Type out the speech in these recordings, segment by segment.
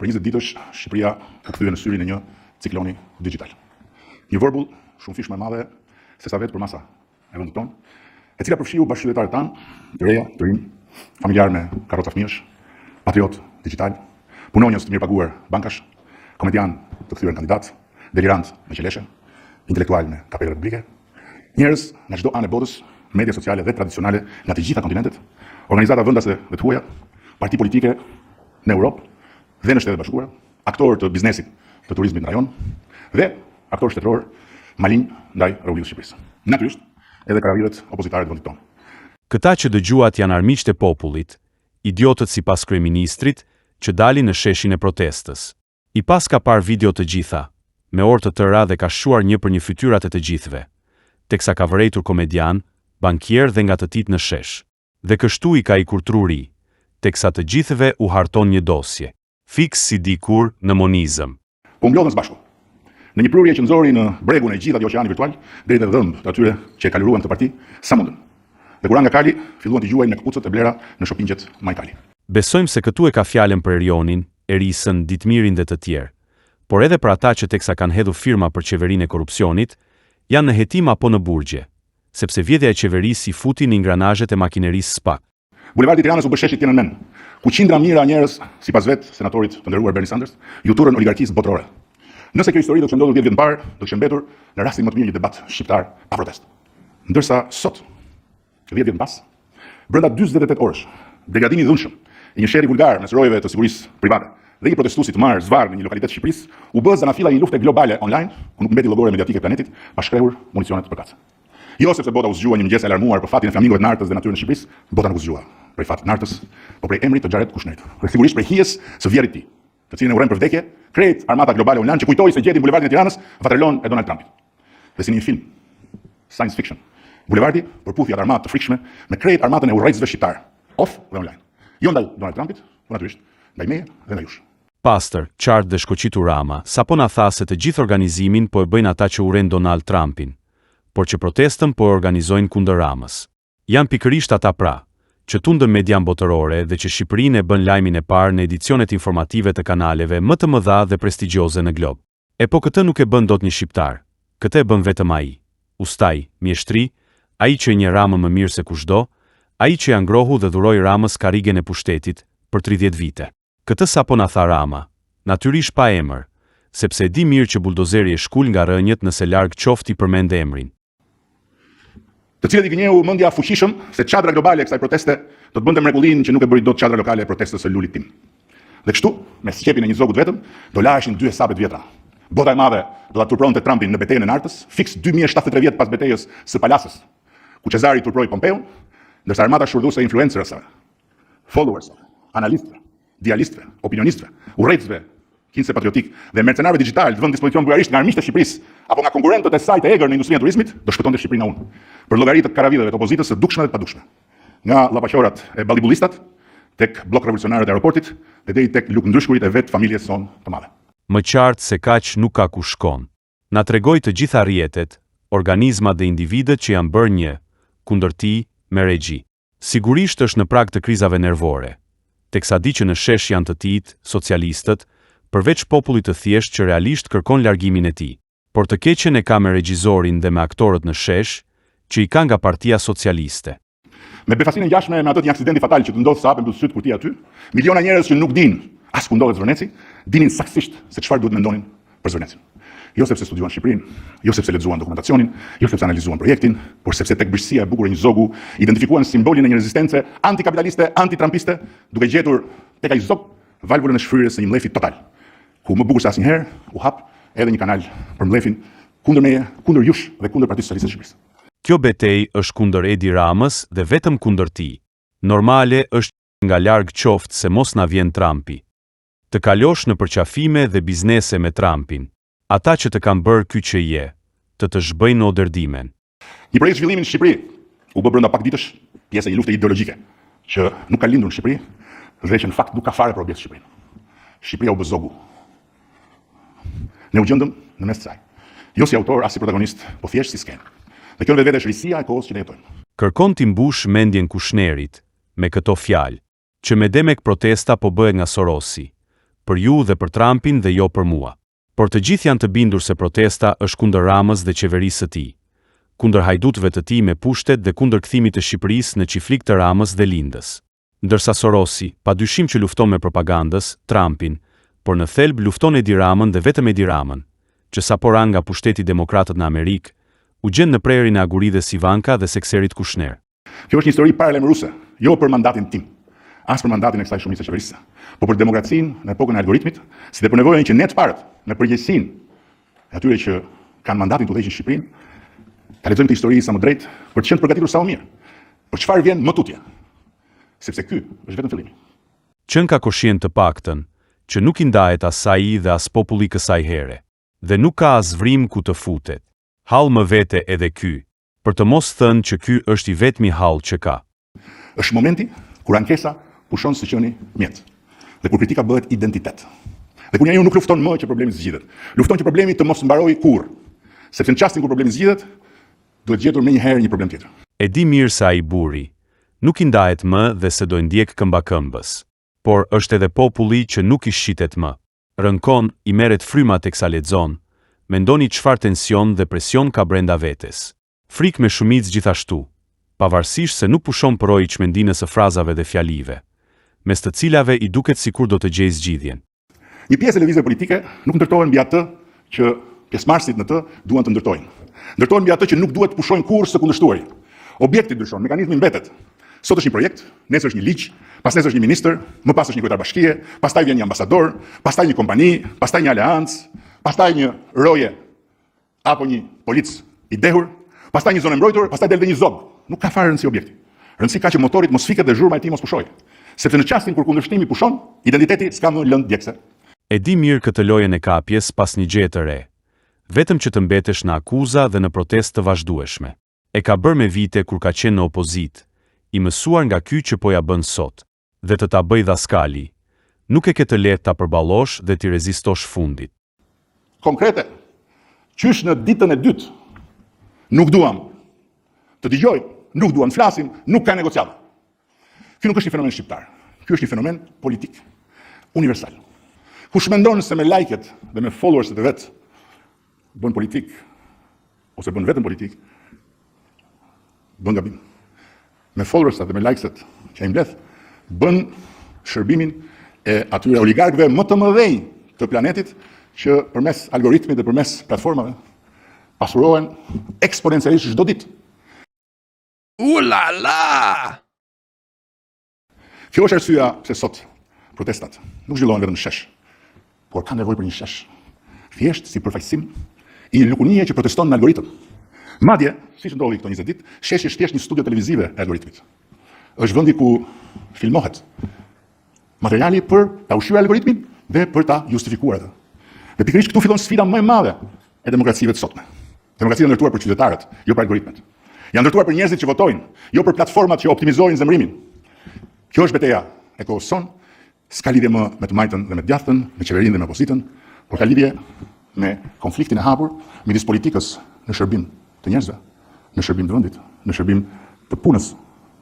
Për 20 ditësh, Shqipëria u kthye në syrin e një cikloni digital. Një vërbull shumë fish më e madhe se sa vetë për masa e vendit tonë, e cila përfshiu bashkëqytetarët tanë, të reja, të rinj, familjar me karrota fëmijësh, patriot digital, punonjës të mirëpaguar bankash, komedian të kthyer kandidat, delirant me qeleshe, intelektual me kapele publike, njerëz nga çdo anë e botës, media sociale dhe tradicionale nga të gjitha kontinentet, organizata vendase dhe të huaja, parti politike në Europë dhe në Shtetet Bashkuara, aktorë të biznesit të turizmit në rajon dhe aktorë shtetëror malin ndaj rrugës së Shqipërisë. Natyrisht, edhe karavirët opozitare të vendit tonë. Këta që dëgjuat janë armiqtë e popullit, idiotët sipas kryeministrit që dalin në sheshin e protestës. I pas ka parë video të gjitha, me orë të tëra dhe ka shuar një për një fytyrat e të gjithëve, teksa ka vërejtur komedian, bankier dhe nga të tit në shesh. Dhe kështu i ka i kurtruri, teksa të gjithëve u harton një dosje. Fiks si dikur në monizëm. Po mblodhen së bashku. Në një prurje që nxori në bregun e gjitha dhe oqeani virtual, deri te dhëmb të atyre që e kaluruan këtë parti, sa mundën. Dhe kur nga Kali, filluan të gjuajnë në kapucët e blera në shopingjet Majkali. Besojmë se këtu e ka fjalën për Erionin, Erisën, Ditmirin dhe të tjerë, por edhe për ata që teksa kanë hedhur firma për qeverinë e korrupsionit, janë në hetim apo në burgje, sepse vjedhja e qeverisë i futi në ingranazhet e makinerisë SPAK. Bulevardi i Tiranës u bë sheshi Tiananmen, ku qindra mijëra njerëz, sipas vet senatorit të nderuar Bernie Sanders, ju turrën oligarkisë botërore. Nëse kjo histori do të ndodhur 10 vjet më parë, do të kishte mbetur në rastin më të mirë një debat shqiptar pa protestë. Ndërsa sot, 10 vjet më pas, brenda 48 orësh, brigadimi i dhunshëm i një sheri vulgar mes rojeve të sigurisë private dhe një protestuesi të marrë zvarr në një lokalitet të Shqipërisë, u bë zanafilla i një lufte globale online, ku nuk mbeti llogore mediatike e planetit, pa shkrehur municionet për kacë. Jo sepse bota u zgjua një mëngjes e alarmuar për fatin e flamingove të nartës dhe natyrën e Shqipërisë, bota nuk u zgjua prej fatit të nartës, por prej emrit të Xharet Kushnerit. Dhe sigurisht prej hijes së vjerrit tij, të cilin e urren për vdekje, krejt armata globale online që kujtoi se gjeti në bulevardin e Tiranës vatrelon e Donald Trumpit. Dhe si një film science fiction, bulevardi përputhjet armatë të frikshme me krejt armatën e urrëtitësve shqiptar, off dhe online. Jo ndaj Donald Trumpit, por natyrisht ndaj meje dhe ndaj jush. Pastër, qartë dhe shkoqitur Rama, sapo na tha se të gjithë organizimin po e bëjnë ata që urren Donald Trumpin, por që protestën po e organizojnë kundër Ramës. Janë pikërisht ata pra, që tundën median botërore dhe që Shqipërinë e bën lajmin e parë në edicionet informative të kanaleve më të mëdha dhe prestigjioze në glob. E po këtë nuk e bën dot një shqiptar, këtë e bën vetëm ai. Ustaj, mjeshtri, ai që e njeh Ramën më mirë se kushdo, ai që ja ngrohu dhe dhuroi Ramës karrigen e pushtetit për 30 vite. Këtë sapo na tha Rama, natyrisht pa emër, sepse e di mirë që buldozeri e shkul nga rënjët nëse larg qofti përmend emrin. Të cilët i gënjeu mendja fuqishëm se çadra globale e kësaj proteste do të bënte mrekullin që nuk e bëri dot çadra lokale e protestës së lulit tim. Dhe kështu, me sqepjen e një zogut vetëm, do laheshin 2 hesabet vjetra. Bota e madhe do ta turpronte Trumpin në betejën e nartës, fiks 2073 vjet pas betejës së Palasës, ku Cezari turproi Pompeun, ndërsa armata shurdhuese e influencerësve, followersve, analistëve, dialistëve, opinionistëve, urrëtitësve, kinse patriotik dhe mercenarëve digital të vënë dispozicion bujarisht nga armiqtë e Shqipërisë apo nga konkurrentët e saj të egër në industrinë e turizmit, do shpëtonte Shqipërinë nga unë. Për llogaritë të karavidheve të opozitës së dukshme dhe të padukshme. Nga llapaqorat e ballibullistat tek blok revolucionarët e aeroportit dhe deri tek lukëndryshkurit e vet familjes son të madhe. Më qartë se kaq nuk ka ku shkon. Na tregoi të gjitha rrjetet, organizmat dhe individët që janë bërë një kundër tij me regji. Sigurisht është në prag të krizave nervore, teksa di që në shesh janë të tij socialistët, përveç popullit të thjesht që realisht kërkon largimin e tij. Por të keqen e ka me regjizorin dhe me aktorët në shesh, që i ka nga Partia Socialiste. Me befasinë ngjashme me atë një aksidenti fatal që të ndodh sa hapën mbyll syt kur ti aty, miliona njerëz që nuk dinë as ku ndodhet Zvërneci, dinin saktësisht se çfarë duhet mendonin për Zvërnecin. Jo sepse studiuan Shqipërinë, jo sepse lexuan dokumentacionin, jo sepse analizuan projektin, por sepse tek bërësia e bukur e një zogu identifikuan simbolin e një rezistence antikapitaliste, antitrumpiste, duke gjetur tek ai zog valvulën e shfryrjes së një mlefi total, ku më bukur se asnjëherë u hap edhe një kanal për mlefin kundër meje, kundër jush dhe kundër Partisë Socialiste të Shqipërisë. Kjo betejë është kundër Edi Ramës dhe vetëm kundër tij. Normale është nga larg qoftë se mos na vjen Trumpi. Të kalosh në përqafime dhe biznese me Trumpin. Ata që të kanë bërë ky që je, të zhbëjnë oderdimen. Një projekt zhvillimi në Shqipëri u bë brenda pak ditësh pjesë e një lufte ideologjike që nuk ka lindur në Shqipëri dhe që në fakt nuk ka fare për objekt Shqipërinë. Shqipëria u bë zogu. Ne u gjendëm në mes të saj. Jo si autor as si protagonist, po thjesht si skenë. Dhe kjo në vetvete është risia e kohës që ne jetojmë. Kërkon t'i mbush mendjen Kushnerit me këto fjalë, që me demek protesta po bëhet nga Sorosi, për ju dhe për Trumpin dhe jo për mua. Por të gjithë janë të bindur se protesta është kundër Ramës dhe qeverisë së tij, kundër hajdutëve të tij me pushtet dhe kundër kthimit të Shqipërisë në çiflik të Ramës dhe Lindës. Ndërsa Sorosi, padyshim që lufton me propagandës, Trumpin, por në thelb lufton Edi Ramën dhe vetëm Edi Ramën, që sapo ra nga pushteti demokratët në Amerikë, u gjen në prerjen e Agurides Ivanka dhe Sekserit Kushner. Kjo është një histori paralajmëruese, jo për mandatin tim, as për mandatin e kësaj shumice qeverisë, por për demokracinë në epokën e algoritmit, si dhe për nevojën që ne të parët, me përgjegjësinë e atyre që kanë mandatin të udhëheqin Shqipërinë, ta lexojmë këtë histori sa më drejt për të qenë përgatitur sa më mirë. Por çfarë vjen më tutje? Sepse ky është vetëm fillimi. Qen ka koshien të paktën që nuk i ndahet as ai dhe as populli kësaj here, dhe nuk ka as vrim ku të futet. Hall më vete edhe ky, për të mos thënë që ky është i vetmi hall që ka. Është momenti kur ankesa pushon së qeni mjet, dhe kur kritika bëhet identitet. Dhe kur njeriu nuk lufton më që problemi zgjidhet, lufton që problemi të mos mbarojë kurrë, sepse në çastin kur problemi zgjidhet, duhet gjetur menjëherë një problem tjetër. E di mirë se ai burri nuk i ndahet më dhe se do ndjek këmbakëmbës, por është edhe populli që nuk i shitet më. Rënkon, i merret fryma teksa lexon, mendoni çfarë tension dhe presion ka brenda vetes. Frikë me shumicë gjithashtu, pavarësisht se nuk pushon përoj çmendinës së frazave dhe fjalive, mes të cilave i duket sikur do të gjejë zgjidhjen. Një pjesë e lëvizjeve politike nuk ndërtohen mbi atë që pjesëmarrësit në të duan të ndërtojnë. Ndërtohen mbi atë që nuk duhet të pushojnë kurrë së kundërshtuari. Objekti ndryshon, mekanizmi mbetet. Sot është një projekt, nesër është një ligj, pas nesër është një ministër, më pas është një kryetar bashkie, pastaj vjen një ambasador, pastaj një kompani, pastaj një aleancë, pastaj një roje apo një polic i dehur, pastaj një zonë mbrojtur, pastaj del dhe një zog. Nuk ka fare rëndësi objekti. Rëndësi ka që motorit mos fiket dhe zhurma e tij mos pushojë. Sepse në çastin kur kundërshtimi pushon, identiteti s'ka më lëndë djegse. E di mirë këtë lojën e kapjes pas një gjeje të re, vetëm që të mbetesh në akuza dhe në protestë të vazhdueshme. E ka bërë me vite kur ka qenë në opozitë, i mësuar nga ky që po ja bën sot, dhe të ta bëj dhaskali. Nuk e ke të lehtë ta përballosh dhe ti rezistosh fundit. Konkrete, qysh në ditën e dytë, nuk duam të dëgjoj, nuk duam të flasim, nuk ka negociata. Ky nuk është një fenomen shqiptar, ky është një fenomen politik, universal. Kush mendon se me like-et dhe me followerset e vet bën politik, ose bën vetëm politik, bën gabim. Me followerset dhe me like-set që ai mbledh, bën shërbimin e atyre oligarkëve më të mëdhenj të planetit që përmes algoritmit dhe përmes platformave pasurohen eksponencialisht çdo ditë. La la! Kjo është arsyeja pse sot protestat nuk zhvillohen vetëm në shesh, por kanë nevojë për një shesh. Thjesht si përfaqësim i një lukunie që proteston në algoritëm. Madje, siç ndodhi këto 20 ditë, sheshi është thjesht një studio televizive e algoritmit. Është vendi ku filmohet materiali për ta ushqyer algoritmin dhe për ta justifikuar atë. Dhe pikërisht këtu fillon sfida më e madhe e demokracive të sotme. Demokracia ndërtuar për qytetarët, jo për algoritmet. Janë ndërtuar për njerëzit që votojnë, jo për platformat që optimizojnë zemrimin. Kjo është betejë e kohës sonë, s'ka lidhje më me të majtën dhe me të djathtën, me qeverinë dhe me opozitën, por ka lidhje me konfliktin e hapur midis politikës në shërbim të njerëzve, në shërbim të vendit, në shërbim të punës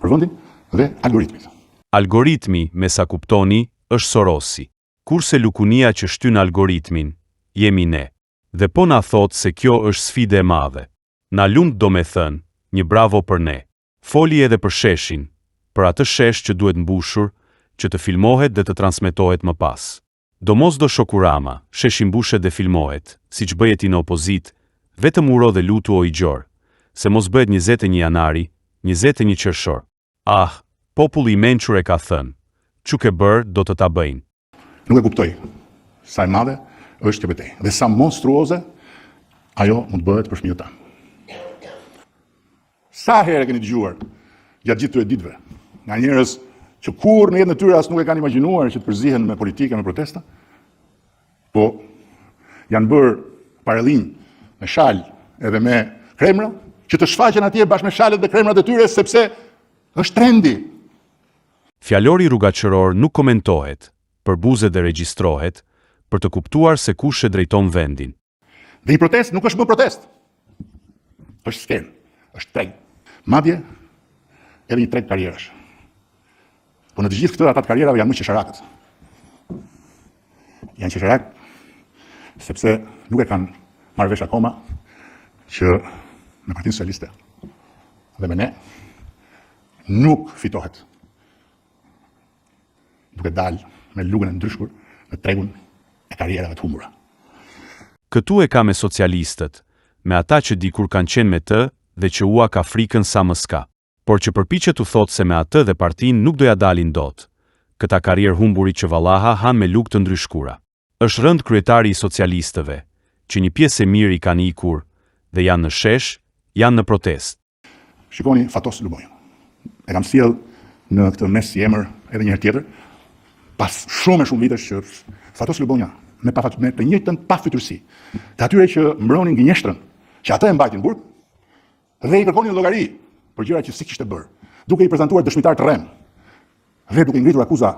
për vendin dhe algoritmit. Algoritmi, me sa kuptoni, është Sorosi. Kurse lukunia që shtyn algoritmin, jemi ne. Dhe po na thot se kjo është sfide e madhe. Na lund do me thënë, një bravo për ne. Foli edhe për sheshin, për atë shesh që duhet mbushur, që të filmohet dhe të transmetohet më pas. Do mos do Shokurama, sheshi mbushet dhe filmohet, si që bëhet i në opozit, vetëm uro dhe lutu o i gjorë, se mos bëhet 21 janari, 21 qershor. Ah, populli i mençur e ka thënë, çu ke bërë do të ta bëjnë. Nuk e kuptoj sa e madhe është kjo betejë dhe sa monstruoze ajo mund të bëhet për fëmijët tanë. Sa herë keni dëgjuar gjatë gjithë këtyre ditëve nga njerëz që kurrë në jetën e tyre as nuk e kanë imagjinuar që të përzihen me politikë, me protesta, po janë bërë parallinj me shalë edhe me kremra, që të shfaqen atje bashkë me shalët dhe kremrat e tyre sepse është trendi. Fjalori rrugaqëror nuk komentohet, për buzët dhe regjistrohet, për të kuptuar se kush e drejton vendin. Dhe një protest nuk është më protest. Është sken, është treg. Madje edhe një treg karrierash. Po në të gjithë këtë ata të karrierave janë më qesharakët. janë qeverak sepse nuk e kanë marrë vesh akoma që me Partinë Socialiste dhe me ne nuk fitohet duke dalë me lugën e ndryshkur në tregun e karrierave të humbura. Këtu e ka me socialistët, me ata që dikur kanë qenë me të dhe që ua ka frikën sa më s'ka, por që përpiqet u thotë se me atë dhe partinë nuk doja dalin dot. Këta karrierë humburi që vallaha han me lugë të ndryshkura. Është rënd kryetari i socialistëve, që një pjesë e mirë i kanë ikur dhe janë në shesh, janë në protest. Shikoni Fatos Lubonja. E kam sjell në këtë mes si emër edhe një herë tjetër, pas shumë vitesh që Fatos Lubonja me të njëjtën pafytyrësi, të atyre që mbronin gënjeshtrën, që ata e mbajtin burg, dhe i kërkonin llogari për gjëra që si kishte bërë, duke i prezantuar dëshmitar të rrem, dhe duke ngritur akuza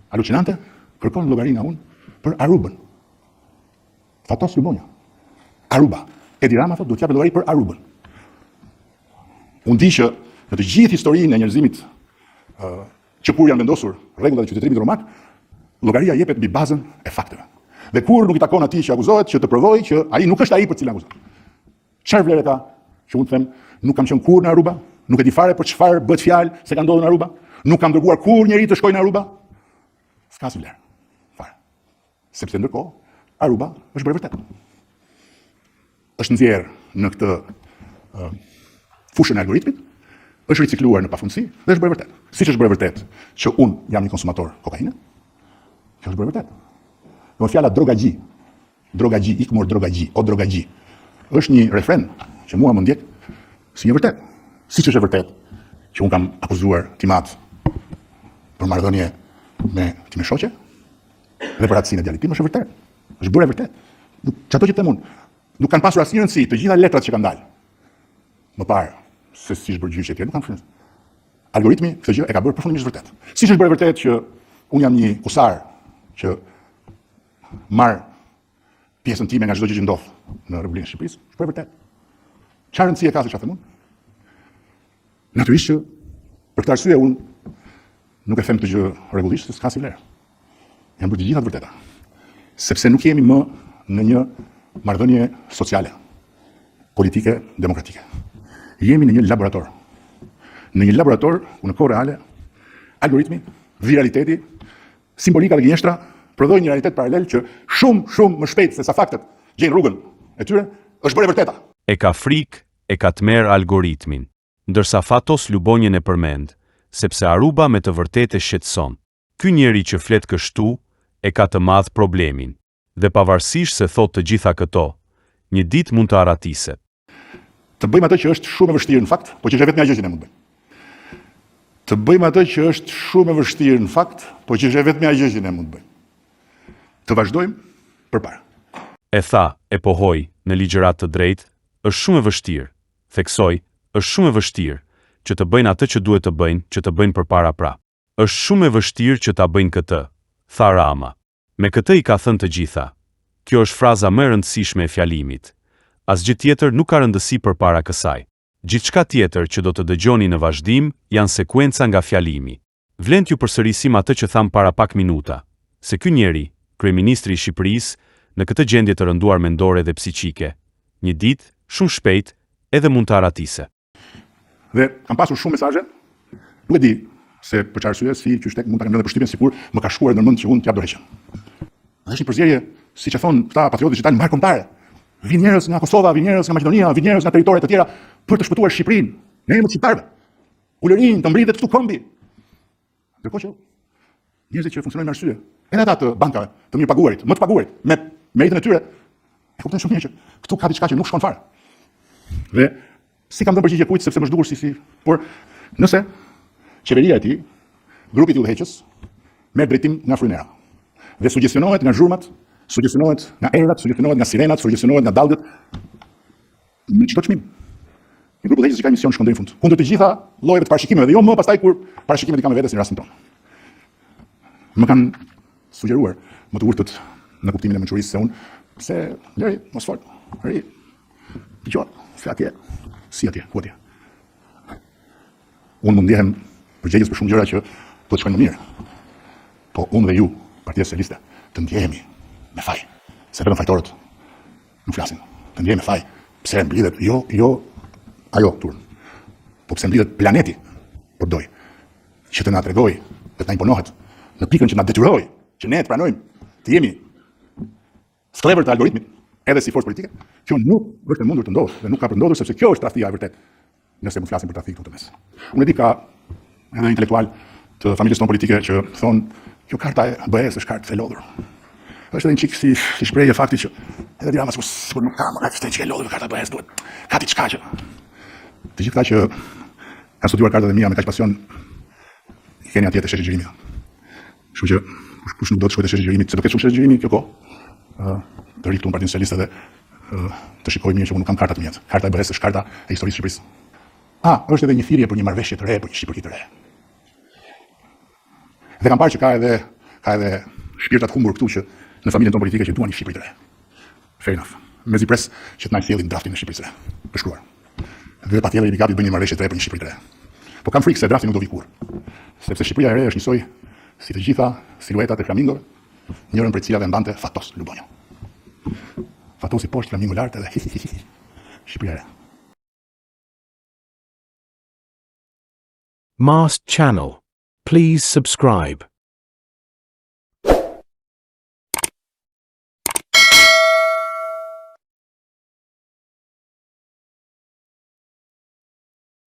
alucinante, kërkonin llogari nga unë për Arubën. Fatos Lubonja. Aruba. Edi Rama thotë duhet t'japë llogari për Arubën. Unë di që në të gjithë historinë e njerëzimit që kur janë vendosur rregullat e qytetërimit romak, llogaria jepet mbi bazën e fakteve. Dhe kur nuk i takon atij që akuzohet që të provojë që ai nuk është ai për cilën akuzohet. Çfarë vlerë ka që unë them nuk kam qenë kurrë në Aruba, nuk e di fare për çfarë bëhet fjalë se ka ndodhur në Aruba, nuk kam dërguar kurrë njeri të shkojë në Aruba. S'ka si vlerë. Fare. Sepse ndërkohë Aruba është bërë vërtet. Është nxjerrë në këtë fushën e algoritmit, është ricikluar në pafundësi dhe është bërë vërtet. Siç është bërë vërtet që unë jam një konsumator kokaine, kjo është bërë vërtet. Në fjala drogagji, ikmor drogagji, o drogagji, është një refren që mua më ndjek si një vërtet. Siç është e vërtet që unë kam akuzuar Timat për marrëdhënie me time shoqe dhe për atësinë e djalit tim, është e vërtet. Është bërë e vërtet. Çato që them unë, nuk kanë pasur asnjë rëndësi të gjitha letrat që kanë dalë më parë se si është bërë gjyqi tjetër, nuk kanë rëndësi. Algoritmi këtë gjë e ka bërë përfundimisht vërtet. Siç është bërë vërtet që unë jam një kusar që marr pjesën time nga çdo gjë që ndodh në Republikën e Shqipërisë, është bërë vërtet. Çfarë rëndësie ka se çfarë them unë? Natyrisht që për këtë arsye unë nuk e them këtë gjë rregullisht, se s'ka si vlerë. Janë bërë të gjitha të vërteta. Sepse nuk jemi më në një marrëdhënie sociale, politike, demokratike. Jemi në një laborator. Në një laborator ku në kohë reale algoritmi, viraliteti, simbolika dhe gënjeshtra prodhojnë një realitet paralel që shumë më shpejt se sa faktet gjejnë rrugën e tyre, është bërë e vërteta. E ka frikë, e ka tmerr algoritmin, ndërsa Fatos Lubonjën e përmend, sepse Aruba me të vërtetë shqetëson. Ky njeri që flet kështu e ka të madh problemin, dhe pavarësisht se thot të gjitha këto, një ditë mund të aratiset. Të bëjmë atë që është shumë e vështirë në fakt, po që është vetëm ajo që ne mund të bëjmë. Të bëjmë atë që është shumë e vështirë në fakt, po që është vetëm ajo që ne mund të bëjmë. Të vazhdojmë përpara. E tha, e pohoi, në ligjërat të drejtë, është shumë e vështirë. Theksoi, është shumë e vështirë që të bëjnë atë që duhet të bëjnë, që të bëjnë përpara pra. Është shumë e vështirë që ta bëjnë këtë, tha Rama. Me këtë i ka thënë të gjitha. Kjo është fraza më e rëndësishme e fjalimit. Asgjë tjetër nuk ka rëndësi përpara kësaj. Gjithçka tjetër që do të dëgjoni në vazhdim janë sekuenca nga fjalimi. Vlen t'ju përsërisim atë që tham para pak minuta, se ky njeri, kryeministri i Shqipërisë, në këtë gjendje të rënduar mendore dhe psiqike, një ditë, shumë shpejt, edhe mund të aratise. Dhe kam pasur shumë mesazhe, nuk e di se për çfarë arsye si qyshtek mund ta kemë edhe përshtypjen sikur më ka shkuar në mend që unë t'jap dorëheqjen. Është një përzierje, siç e thon këta patriotë që dalin mbar kombëtare. Vin njerëz nga Kosova, vin njerëz nga Maqedonia, vin njerëz nga territoret të tjera për të shpëtuar Shqipërinë, në emër të shqiptarëve. Ulërinë të mbritet këtu kombi. Ndërkohë që njerëzit që funksionojnë me arsye, edhe ata të bankave, të mirëpaguarit, më të paguarit, me meritën e tyre, e kuptojnë shumë mirë që këtu ka diçka që nuk shkon fare. Dhe si kam dhënë përgjigje kujt sepse më zhdukur si, por nëse qeveria e tij, grupi i udhëheqës, merr drejtim nga Frynera dhe sugjestionohet nga zhurmat, sugjestionohet nga errat, sugjestionohet nga sirenat, sugjestionohet nga dallgët, me çdo çmim. Një grup udhëheqës që ka mision shkon deri në fund, kundër të gjitha llojeve të parashikimeve dhe jo më pastaj kur parashikimet i kanë me vetes në rastin tonë. Më kanë sugjeruar më të urtët në kuptimin e mençurisë se unë, pse lëri mos fol. Lëri. Dgjoj, flatje, si atje, ku atje. Unë mund ndjehem përgjegjës për shumë gjëra që do të shkojnë më mirë. Po unë dhe ju, Partia Socialiste, të ndjehemi me faj. Se vetëm fajtorët nuk flasin. Të ndjej me faj. Pse mblidhet jo ajo turn. Po pse mblidhet planeti po doj. Që të na tregoj, të na imponohet në pikën që na detyroi, që ne të pranojmë të jemi sklever të algoritmit, edhe si forcë politike, kjo nuk është e mundur të ndodhë dhe nuk ka përndodhur sepse kjo është tradhtia e vërtet. Nëse mund flasim për tradhti këtu të mes. Unë e di ka edhe intelektual të familjes tonë politike që thonë kjo karta e BE-s është kartë e lodhur. Është edhe një çik si shprehje e faktit që edhe Rama sikur nuk ka më këtë çik e lodhur karta e BE-s duhet. Ka diçka që të gjithë ata që kanë studiuar kartat e mia me kaq pasion i keni atje të sheshit xhirimit. Kështu që kush nuk do të shkojë të sheshit xhirimit, se do të ketë shumë sheshit xhirimi kjo kohë. Të rritë në Partinë Socialiste dhe të shikoj mirë që unë nuk kam karta të mia. Karta e BE-s është karta e historisë së Shqipërisë. Është edhe një thirrje për një marrëveshje të re, për një Shqipëri të re. Dhe kam parë që ka edhe shpirtat humbur këtu që në familjen tonë politike që duan një Shqipëri të re. Fair enough. Mezi pres që të na sjellin draftin e Shqipërisë së re. Për shkruar. Dhe patjetër jemi gati të bëjmë një marrëveshje të re për një Shqipëri të re. Po kam frikë se drafti nuk do vi kurrë. Sepse Shqipëria e re është njësoj si të gjitha siluetat e flamingove, njërën prej cilave mbante Fatos Lubonjo. Fatosi poshtë, flamingo lart edhe Shqipëria e re. Mast Channel. Please subscribe.